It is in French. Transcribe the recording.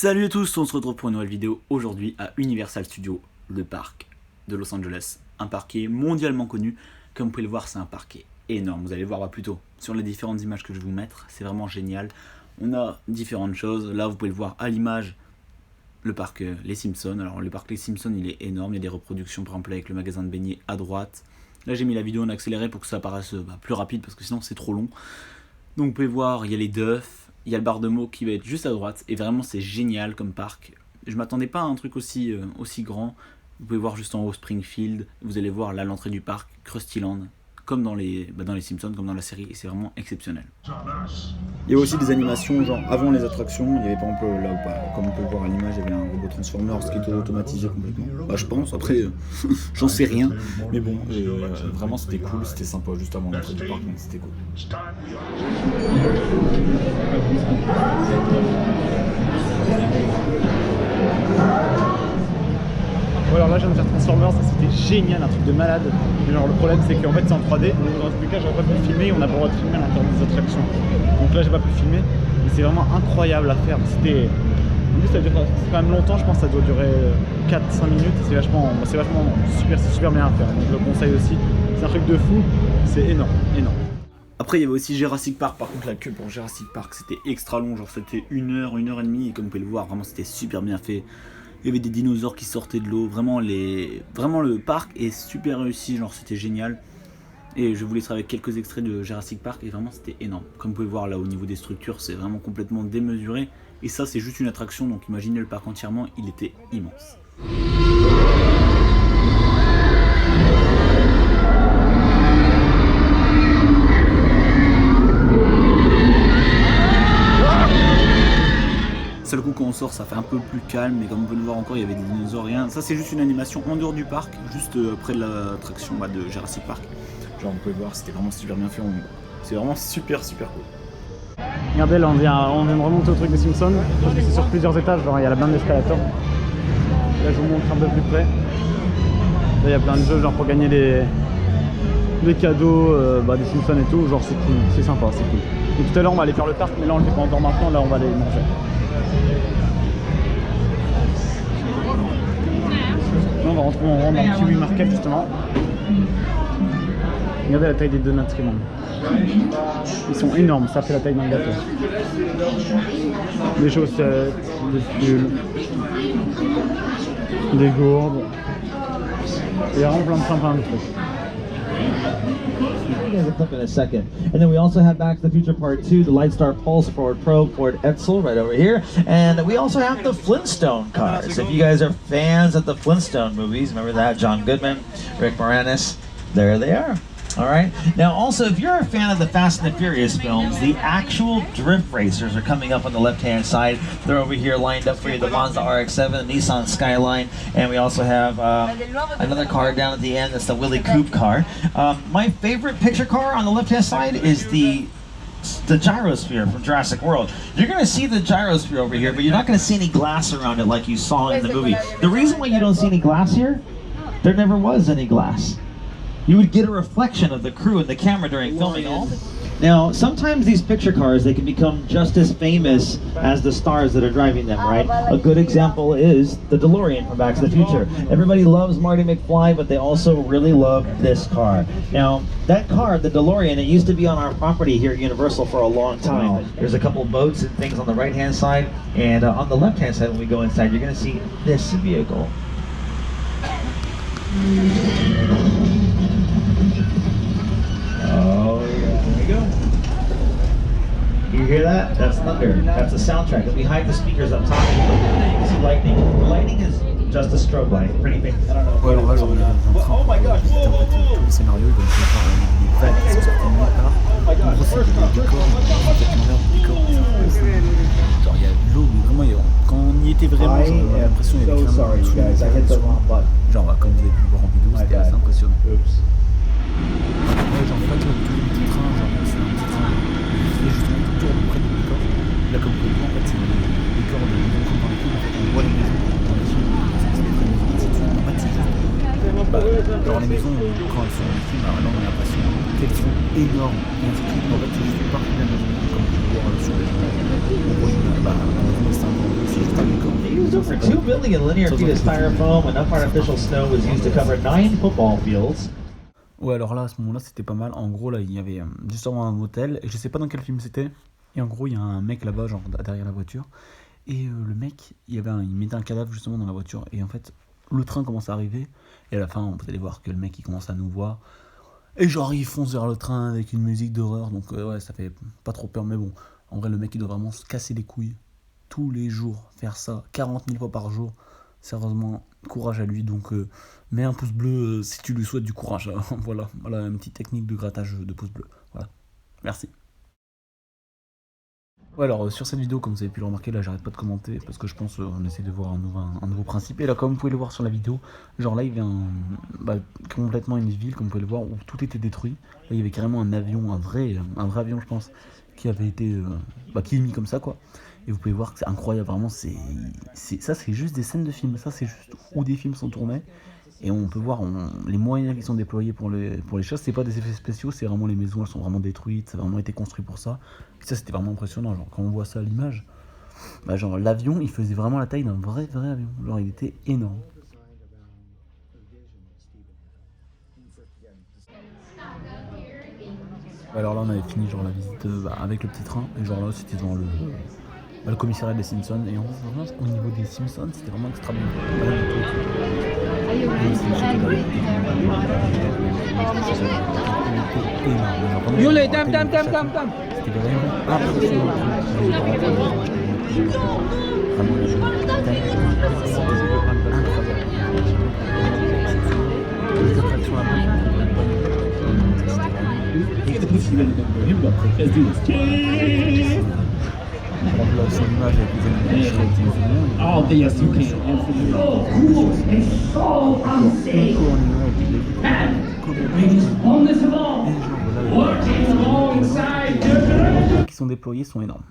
Salut à tous, on se retrouve pour une nouvelle vidéo aujourd'hui à Universal Studios, le parc de Los Angeles. Un parc qui est mondialement connu, comme vous pouvez le voir c'est un parc qui est énorme, vous allez voir plutôt sur les différentes images que je vais vous mettre, c'est vraiment génial. On a différentes choses, là vous pouvez le voir à l'image, le parc Les Simpsons. Alors le parc Les Simpsons il est énorme, il y a des reproductions par exemple avec le magasin de beignets à droite. Là j'ai mis la vidéo en accéléré pour que ça paraisse plus rapide parce que sinon c'est trop long. Donc vous pouvez voir, il y a les Duff, il y a le bar de mots qui va être juste à droite, et vraiment c'est génial comme parc. Je m'attendais pas à un truc aussi grand. Vous pouvez voir juste en haut Springfield, vous allez voir là l'entrée du parc, Krustyland, comme dans les Simpsons, comme dans la série, et c'est vraiment exceptionnel. Il y a aussi des animations, genre avant les attractions, il y avait par exemple là, comme on peut le voir à l'image, il y avait un robot Transformers qui était automatisé complètement. Bah je pense, après j'en sais rien, mais bon, vraiment c'était cool, c'était sympa juste avant l'entrée du parc, donc c'était cool. Bon alors là je viens de faire Transformers, ça c'était génial, un truc de malade. Mais genre le problème c'est qu'en fait c'est en 3D, dans tous les cas j'aurais pas pu filmer, on n'a pas le droit de filmer à l'intérieur des attractions. Donc là j'ai pas pu filmer, mais c'est vraiment incroyable à faire. C'était... En plus ça dure quand même longtemps, je pense que ça doit durer 4-5 minutes, c'est vachement super bien à faire. Donc je le conseille aussi, c'est un truc de fou, c'est énorme. Après il y avait aussi Jurassic Park, par contre la queue pour Jurassic Park c'était extra long, genre c'était 1 heure, 1 heure et demie, et comme vous pouvez le voir, vraiment c'était super bien fait. Il y avait des dinosaures qui sortaient de l'eau, vraiment le parc est super réussi, genre c'était génial. Et je vous laisserai avec quelques extraits de Jurassic Park, et vraiment c'était énorme. Comme vous pouvez voir là au niveau des structures, c'est vraiment complètement démesuré. Et ça c'est juste une attraction, donc imaginez le parc entièrement, il était immense. Seul coup quand on sort ça fait un peu plus calme, mais comme vous pouvez le voir encore il y avait des dinosaures, rien. Ça c'est juste une animation en dehors du parc, juste près de l'attraction de Jurassic Park. Genre vous pouvez voir c'était vraiment super bien fait, c'est vraiment super cool. Regardez là on vient de remonter au truc des Simpsons, parce que c'est sur plusieurs étages, genre il y a la bande d'escalator. Là je vous montre un peu plus près. Là il y a plein de jeux genre pour gagner les cadeaux des Simpsons et tout, genre c'est cool, c'est sympa, c'est cool. Et tout à l'heure on va aller faire le parc, mais là on le fait pas encore maintenant, là on va aller manger. Là on va rentrer dans le Kiwi Market justement. Regardez la taille des donuts qu'ils vendent. Ils sont énormes, ça fait la taille d'un gâteau. Des chaussettes, des pulls, des gourdes. Il y a vraiment plein de trucs. You guys will clip in a second. And then we also have Back to the Future Part 2, the Lightstar Pulse Ford Pro, Ford Edsel right over here. And we also have the Flintstone cars. If you guys are fans of the Flintstone movies, remember that? John Goodman, Rick Moranis, there they are. Alright, now also if you're a fan of the Fast and the Furious films, the actual drift racers are coming up on the left hand side. They're over here lined up for you, the Mazda RX-7, the Nissan Skyline, and we also have another car down at the end, that's the Willie Coupe car. My favorite picture car on the left hand side is the gyrosphere from Jurassic World. You're going to see the gyrosphere over here, but you're not going to see any glass around it like you saw in the movie. The reason why you don't see any glass here, there never was any glass. You would get a reflection of the crew and the camera during filming all. Now, sometimes these picture cars, they can become just as famous as the stars that are driving them, right? A good example is the DeLorean from Back to the Future. Everybody loves Marty McFly, but they also really love this car. Now, that car, the DeLorean, it used to be on our property here at Universal for a long time. There's a couple boats and things on the right-hand side, and on the left-hand side when we go inside, you're going to see this vehicle. Oh yeah, there we go. You hear that? That's thunder. That's the soundtrack. And behind the speakers up top, you can see lightning. The lightning is just a strobe light. Pretty big. I don't know. Ouais, alors là, genre, oh my gosh! Tout le scénario, donc on va voir des vagues qui sont sorties de nulle part. En gros, c'est des décors, genre il y a de l'eau, mais vraiment, quand on y était vraiment, genre, on a l'impression qu'il y avait vraiment tout genre, comme vous avez pu le voir en vidéo, c'était assez impressionnant. Ouais, genre, pas tout le petit train, genre, c'est un petit train qui fait justement tout le tour près du décor. Là, comme vous pouvez le voir, en fait, c'est le décor de maison comme dans les films. En fait, on voit les maisons dans les films, c'est des vraies maisons, c'est tout. En fait, c'est juste. Genre, les maisons, quand elles sont dans les films, là, on a l'impression qu'elles sont énormes. Et en fait, c'est juste une partie de la maison, comme tu peux voir sur les images. On voit une maison, c'est un grand, c'est juste un 2 billion linear feet of styrofoam, enough artificial snow was used to cover 9 football fields. Ouais, alors là, à ce moment-là, c'était pas mal. En gros, là, il y avait juste avant un hôtel, et je sais pas dans quel film c'était. Et en gros, il y a un mec là-bas, genre derrière la voiture. Et le mec, il mettait un cadavre justement dans la voiture. Et en fait, le train commence à arriver. Et à la fin, on peut aller voir que le mec, il commence à nous voir. Et genre, il fonce vers le train avec une musique d'horreur. Donc, ouais, ça fait pas trop peur. Mais bon, en vrai, le mec, il doit vraiment se casser les couilles tous les jours. Faire ça 40 000 fois par jour. Sérieusement, courage à lui. Donc, mets un pouce bleu si tu lui souhaites du courage. Voilà, une petite technique de grattage de pouce bleu. Voilà, merci. Ouais, alors sur cette vidéo, comme vous avez pu le remarquer, là j'arrête pas de commenter parce que je pense on essaie de voir un nouveau principe. Et là, comme vous pouvez le voir sur la vidéo, genre là il y avait complètement une ville, comme vous pouvez le voir, où tout était détruit. Là il y avait carrément un avion, un vrai avion, je pense, qui avait été qui est mis comme ça quoi. Et vous pouvez voir que c'est incroyable, vraiment. Ça c'est juste des scènes de films, ça c'est juste où des films sont tournés. Et on peut voir les moyens qui sont déployés pour les choses. C'est pas des effets spéciaux, c'est vraiment les maisons, elles sont vraiment détruites, ça a vraiment été construit pour ça. Et ça c'était vraiment impressionnant, genre quand on voit ça à l'image, genre l'avion il faisait vraiment la taille d'un vrai avion, genre il était énorme. Alors là on avait fini genre la visite avec le petit train, et genre là c'était dans le commissariat des Simpsons, et en fait vraiment au niveau des Simpsons c'était vraiment extra bien. Yule, tam. C'était vraiment impressionnant. Oh, yes, you can. Qui sont déployés sont énormes.